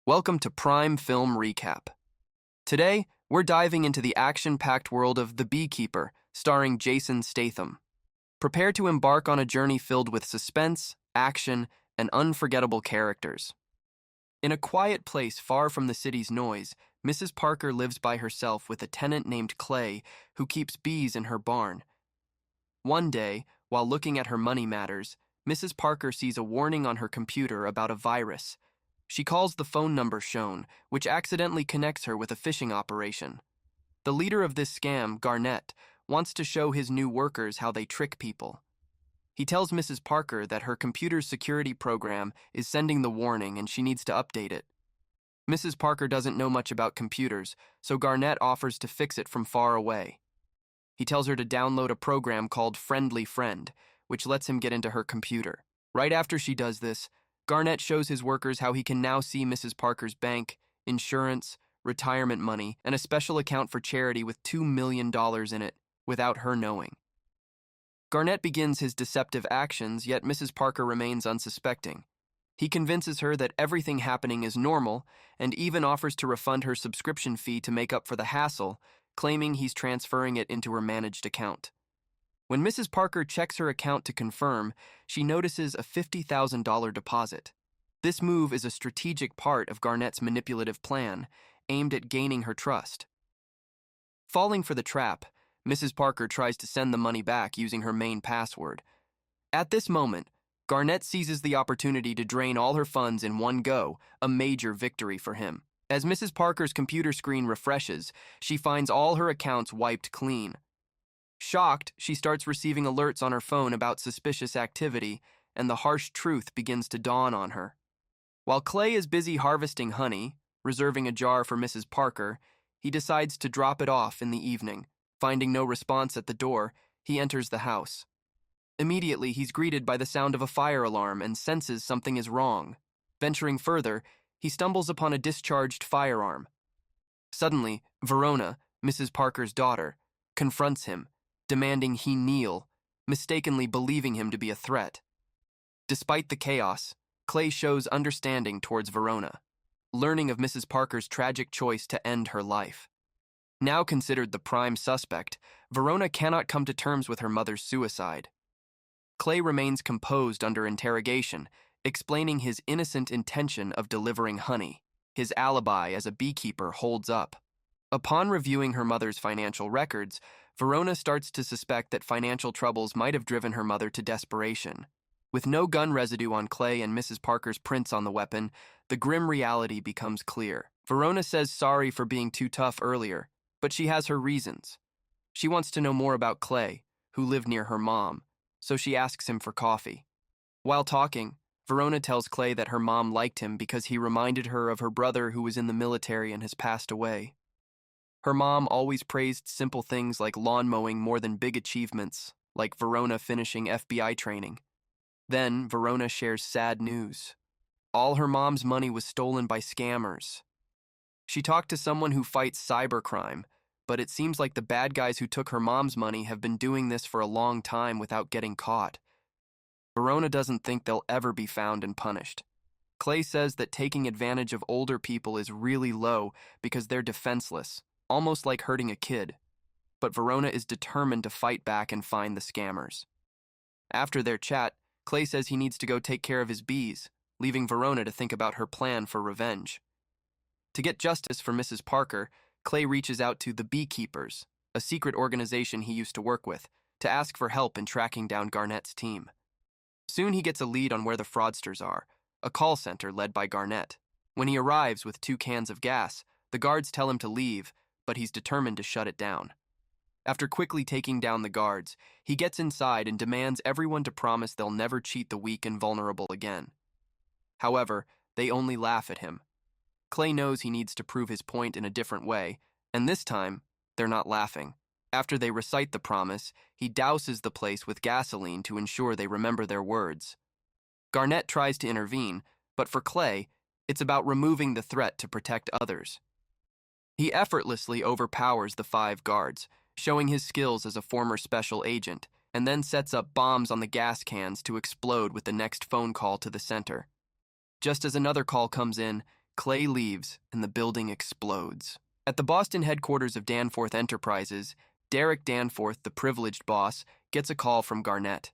Welcome to Prime Film Recap. Today, we're diving into the action-packed world of The Beekeeper, starring Jason Statham. Prepare to embark on a journey filled with suspense, action, and unforgettable characters. In a quiet place far from the city's noise, Mrs. Parker lives by herself with a tenant named Clay who keeps bees in her barn. One day, while looking at her money matters, Mrs. Parker sees a warning on her computer about a virus. She calls the phone number shown, which accidentally connects her with a phishing operation. The leader of this scam, Garnett, wants to show his new workers how they trick people. He tells Mrs. Parker that her computer's security program is sending the warning and she needs to update it. Mrs. Parker doesn't know much about computers, so Garnett offers to fix it from far away. He tells her to download a program called Friendly Friend, which lets him get into her computer. Right after she does this, Garnett shows his workers how he can now see Mrs. Parker's bank, insurance, retirement money, and a special account for charity with $2 million in it, without her knowing. Garnett begins his deceptive actions, yet Mrs. Parker remains unsuspecting. He convinces her that everything happening is normal, and even offers to refund her subscription fee to make up for the hassle, claiming he's transferring it into her managed account. When Mrs. Parker checks her account to confirm, she notices a $50,000 deposit. This move is a strategic part of Garnett's manipulative plan, aimed at gaining her trust. Falling for the trap, Mrs. Parker tries to send the money back using her main password. At this moment, Garnett seizes the opportunity to drain all her funds in one go, a major victory for him. As Mrs. Parker's computer screen refreshes, she finds all her accounts wiped clean. Shocked, she starts receiving alerts on her phone about suspicious activity, and the harsh truth begins to dawn on her. While Clay is busy harvesting honey, reserving a jar for Mrs. Parker, he decides to drop it off in the evening. Finding no response at the door, he enters the house. Immediately, he's greeted by the sound of a fire alarm and senses something is wrong. Venturing further, he stumbles upon a discharged firearm. Suddenly, Verona, Mrs. Parker's daughter, confronts him, demanding he kneel, mistakenly believing him to be a threat. Despite the chaos, Clay shows understanding towards Verona, learning of Mrs. Parker's tragic choice to end her life. Now considered the prime suspect, Verona cannot come to terms with her mother's suicide. Clay remains composed under interrogation, explaining his innocent intention of delivering honey. His alibi as a beekeeper holds up. Upon reviewing her mother's financial records, Verona starts to suspect that financial troubles might have driven her mother to desperation. With no gun residue on Clay and Mrs. Parker's prints on the weapon, the grim reality becomes clear. Verona says sorry for being too tough earlier, but she has her reasons. She wants to know more about Clay, who lived near her mom, so she asks him for coffee. While talking, Verona tells Clay that her mom liked him because he reminded her of her brother who was in the military and has passed away. Her mom always praised simple things like lawn mowing more than big achievements, like Verona finishing FBI training. Then, Verona shares sad news. All her mom's money was stolen by scammers. She talked to someone who fights cybercrime, but it seems like the bad guys who took her mom's money have been doing this for a long time without getting caught. Verona doesn't think they'll ever be found and punished. Clay says that taking advantage of older people is really low because they're defenseless, almost like hurting a kid. But Verona is determined to fight back and find the scammers. After their chat, Clay says he needs to go take care of his bees, leaving Verona to think about her plan for revenge. To get justice for Mrs. Parker, Clay reaches out to the Beekeepers, a secret organization he used to work with, to ask for help in tracking down Garnett's team. Soon he gets a lead on where the fraudsters are, a call center led by Garnett. When he arrives with 2 cans of gas, the guards tell him to leave, but he's determined to shut it down. After quickly taking down the guards, he gets inside and demands everyone to promise they'll never cheat the weak and vulnerable again. However, they only laugh at him. Clay knows he needs to prove his point in a different way, and this time, they're not laughing. After they recite the promise, he douses the place with gasoline to ensure they remember their words. Garnett tries to intervene, but for Clay, it's about removing the threat to protect others. He effortlessly overpowers the 5 guards, showing his skills as a former special agent, and then sets up bombs on the gas cans to explode with the next phone call to the center. Just as another call comes in, Clay leaves, and the building explodes. At the Boston headquarters of Danforth Enterprises, Derek Danforth, the privileged boss, gets a call from Garnett.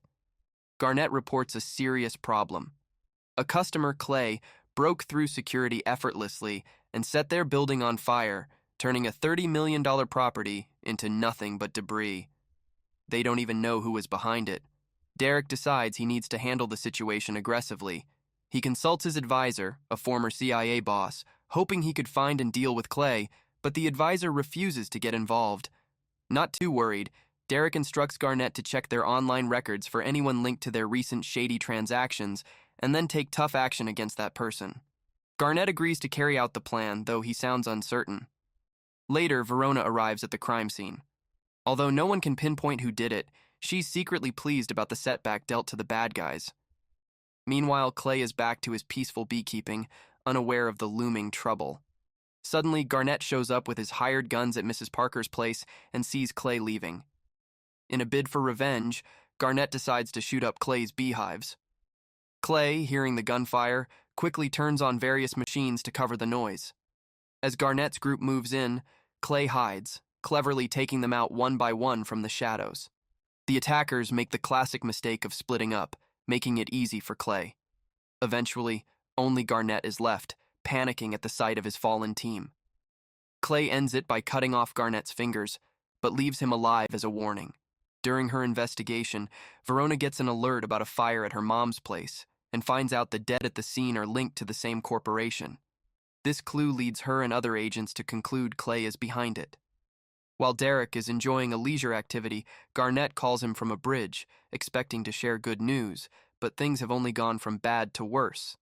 Garnett reports a serious problem. A customer, Clay, broke through security effortlessly and set their building on fire, turning a $30 million property into nothing but debris. They don't even know who was behind it. Derek decides he needs to handle the situation aggressively. He consults his advisor, a former CIA boss, hoping he could find and deal with Clay, but the advisor refuses to get involved. Not too worried, Derek instructs Garnett to check their online records for anyone linked to their recent shady transactions and then take tough action against that person. Garnett agrees to carry out the plan, though he sounds uncertain. Later, Verona arrives at the crime scene. Although no one can pinpoint who did it, she's secretly pleased about the setback dealt to the bad guys. Meanwhile, Clay is back to his peaceful beekeeping, unaware of the looming trouble. Suddenly, Garnett shows up with his hired guns at Mrs. Parker's place and sees Clay leaving. In a bid for revenge, Garnett decides to shoot up Clay's beehives. Clay, hearing the gunfire, quickly turns on various machines to cover the noise. As Garnett's group moves in, Clay hides, cleverly taking them out one by one from the shadows. The attackers make the classic mistake of splitting up, making it easy for Clay. Eventually, only Garnett is left, panicking at the sight of his fallen team. Clay ends it by cutting off Garnett's fingers, but leaves him alive as a warning. During her investigation, Verona gets an alert about a fire at her mom's place and finds out the dead at the scene are linked to the same corporation. This clue leads her and other agents to conclude Clay is behind it. While Derek is enjoying a leisure activity, Garnett calls him from a bridge, expecting to share good news, but things have only gone from bad to worse.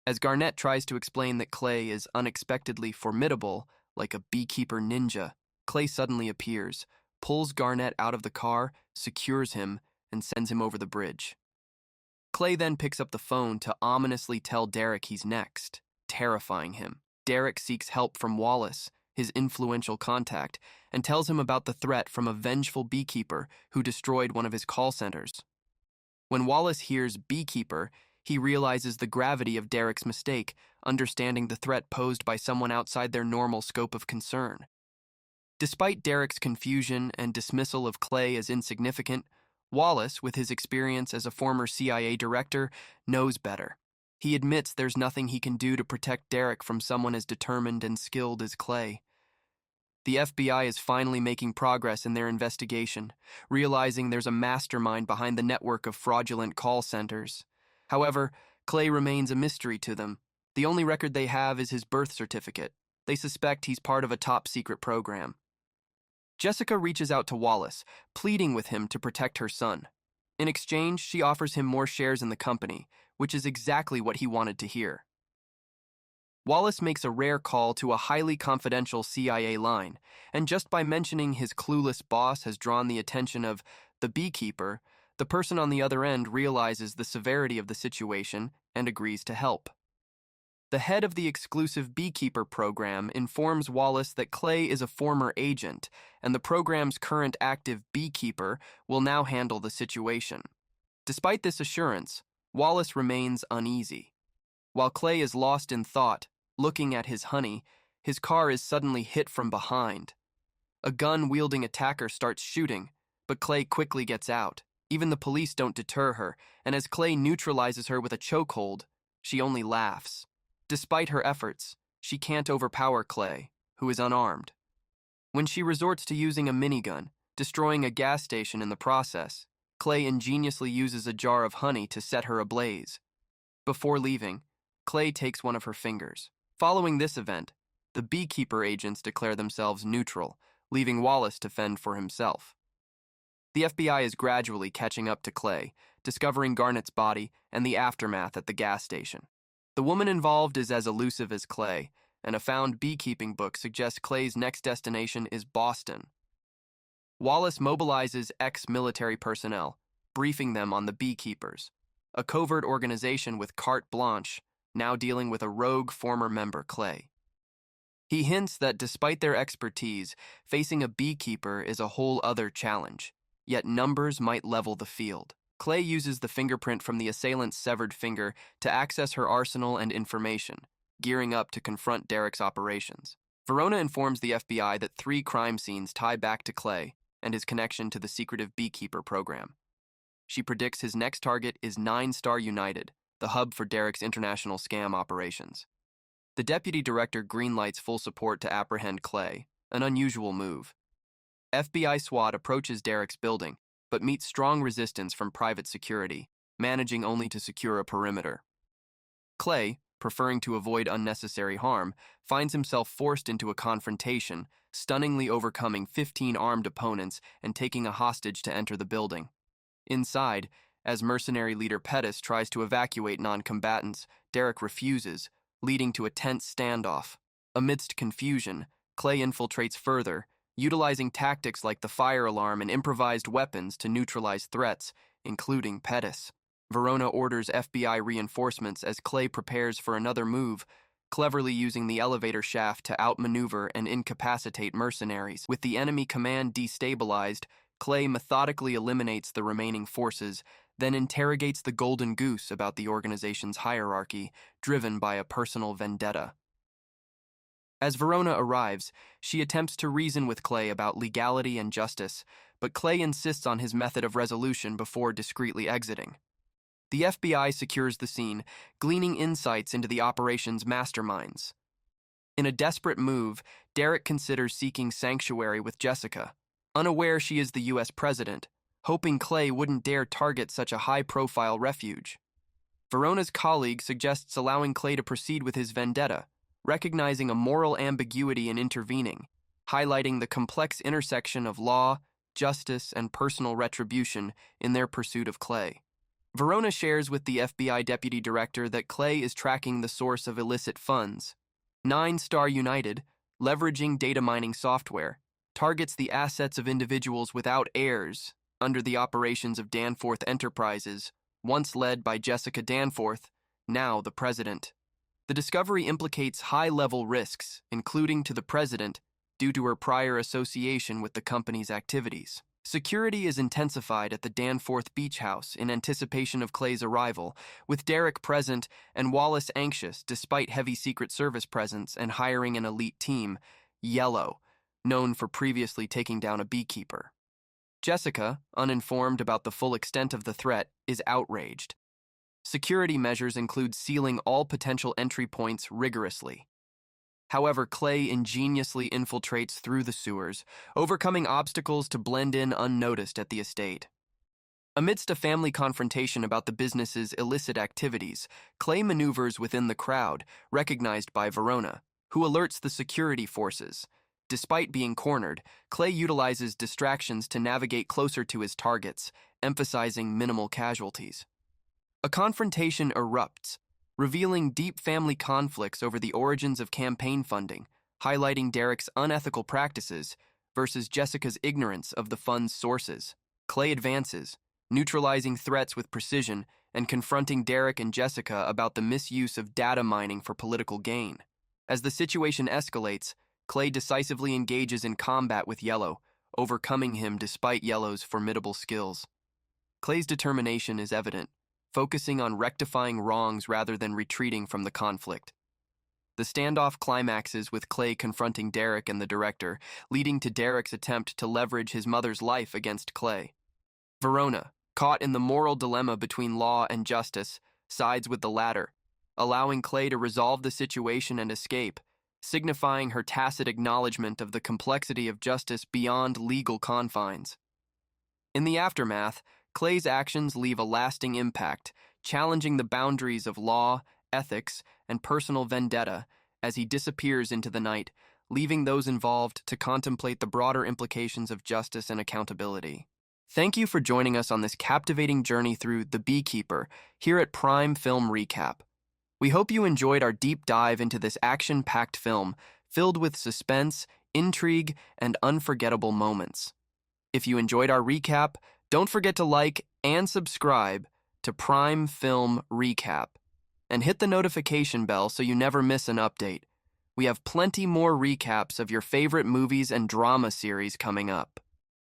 As Garnett tries to explain that Clay is unexpectedly formidable, like a beekeeper ninja, Clay suddenly appears, pulls Garnett out of the car, secures him, and sends him over the bridge. Clay then picks up the phone to ominously tell Derek he's next, terrifying him. Derek seeks help from Wallace, his influential contact, and tells him about the threat from a vengeful beekeeper who destroyed one of his call centers. When Wallace hears beekeeper, he realizes the gravity of Derek's mistake, understanding the threat posed by someone outside their normal scope of concern. Despite Derek's confusion and dismissal of Clay as insignificant, Wallace, with his experience as a former CIA director, knows better. He admits there's nothing he can do to protect Derek from someone as determined and skilled as Clay. The FBI is finally making progress in their investigation, realizing there's a mastermind behind the network of fraudulent call centers. However, Clay remains a mystery to them. The only record they have is his birth certificate. They suspect he's part of a top-secret program. Jessica reaches out to Wallace, pleading with him to protect her son. In exchange, she offers him more shares in the company, which is exactly what he wanted to hear. Wallace makes a rare call to a highly confidential CIA line, and just by mentioning his clueless boss has drawn the attention of the beekeeper, the person on the other end realizes the severity of the situation and agrees to help. The head of the exclusive beekeeper program informs Wallace that Clay is a former agent, and the program's current active beekeeper will now handle the situation. Despite this assurance, Wallace remains uneasy. While Clay is lost in thought, looking at his honey, his car is suddenly hit from behind. A gun-wielding attacker starts shooting, but Clay quickly gets out. Even the police don't deter her, and as Clay neutralizes her with a chokehold, she only laughs. Despite her efforts, she can't overpower Clay, who is unarmed. When she resorts to using a minigun, destroying a gas station in the process, Clay ingeniously uses a jar of honey to set her ablaze. Before leaving, Clay takes one of her fingers. Following this event, the beekeeper agents declare themselves neutral, leaving Wallace to fend for himself. The FBI is gradually catching up to Clay, discovering Garnett's body and the aftermath at the gas station. The woman involved is as elusive as Clay, and a found beekeeping book suggests Clay's next destination is Boston. Wallace mobilizes ex-military personnel, briefing them on the beekeepers, a covert organization with carte blanche, now dealing with a rogue former member, Clay. He hints that despite their expertise, facing a beekeeper is a whole other challenge, yet numbers might level the field. Clay uses the fingerprint from the assailant's severed finger to access her arsenal and information, gearing up to confront Derek's operations. Verona informs the FBI that 3 crime scenes tie back to Clay and his connection to the secretive Beekeeper program. She predicts his next target is 9 Star United, the hub for Derek's international scam operations. The deputy director greenlights full support to apprehend Clay, an unusual move. FBI SWAT approaches Derek's building, but meets strong resistance from private security, managing only to secure a perimeter. Clay, preferring to avoid unnecessary harm, finds himself forced into a confrontation, stunningly overcoming 15 armed opponents and taking a hostage to enter the building. Inside, as mercenary leader Pettis tries to evacuate non-combatants, Derek refuses, leading to a tense standoff. Amidst confusion, Clay infiltrates further, utilizing tactics like the fire alarm and improvised weapons to neutralize threats, including Pettis. Verona orders FBI reinforcements as Clay prepares for another move, cleverly using the elevator shaft to outmaneuver and incapacitate mercenaries. With the enemy command destabilized, Clay methodically eliminates the remaining forces, then interrogates the Golden Goose about the organization's hierarchy, driven by a personal vendetta. As Verona arrives, she attempts to reason with Clay about legality and justice, but Clay insists on his method of resolution before discreetly exiting. The FBI secures the scene, gleaning insights into the operation's masterminds. In a desperate move, Derek considers seeking sanctuary with Jessica, unaware she is the U.S. president, hoping Clay wouldn't dare target such a high-profile refuge. Verona's colleague suggests allowing Clay to proceed with his vendetta, recognizing a moral ambiguity in intervening, highlighting the complex intersection of law, justice, and personal retribution in their pursuit of Clay. Verona shares with the FBI deputy director that Clay is tracking the source of illicit funds. 9 Star United, leveraging data mining software, targets the assets of individuals without heirs under the operations of Danforth Enterprises, once led by Jessica Danforth, now the president. The discovery implicates high-level risks, including to the president, due to her prior association with the company's activities. Security is intensified at the Danforth Beach House in anticipation of Clay's arrival, with Derek present and Wallace anxious despite heavy Secret Service presence and hiring an elite team, Yellow, known for previously taking down a beekeeper. Jessica, uninformed about the full extent of the threat, is outraged. Security measures include sealing all potential entry points rigorously. However, Clay ingeniously infiltrates through the sewers, overcoming obstacles to blend in unnoticed at the estate. Amidst a family confrontation about the business's illicit activities, Clay maneuvers within the crowd, recognized by Verona, who alerts the security forces. Despite being cornered, Clay utilizes distractions to navigate closer to his targets, emphasizing minimal casualties. A confrontation erupts, revealing deep family conflicts over the origins of campaign funding, highlighting Derek's unethical practices versus Jessica's ignorance of the fund's sources. Clay advances, neutralizing threats with precision and confronting Derek and Jessica about the misuse of data mining for political gain. As the situation escalates, Clay decisively engages in combat with Yellow, overcoming him despite Yellow's formidable skills. Clay's determination is evident, focusing on rectifying wrongs rather than retreating from the conflict. The standoff climaxes with Clay confronting Derek and the director, leading to Derek's attempt to leverage his mother's life against Clay. Verona, caught in the moral dilemma between law and justice, sides with the latter, allowing Clay to resolve the situation and escape, signifying her tacit acknowledgement of the complexity of justice beyond legal confines. In the aftermath, Clay's actions leave a lasting impact, challenging the boundaries of law, ethics, and personal vendetta as he disappears into the night, leaving those involved to contemplate the broader implications of justice and accountability. Thank you for joining us on this captivating journey through The Beekeeper here at Prime Film Recap. We hope you enjoyed our deep dive into this action-packed film filled with suspense, intrigue, and unforgettable moments. If you enjoyed our recap, don't forget to like and subscribe to Prime Film Recap and hit the notification bell so you never miss an update. We have plenty more recaps of your favorite movies and drama series coming up.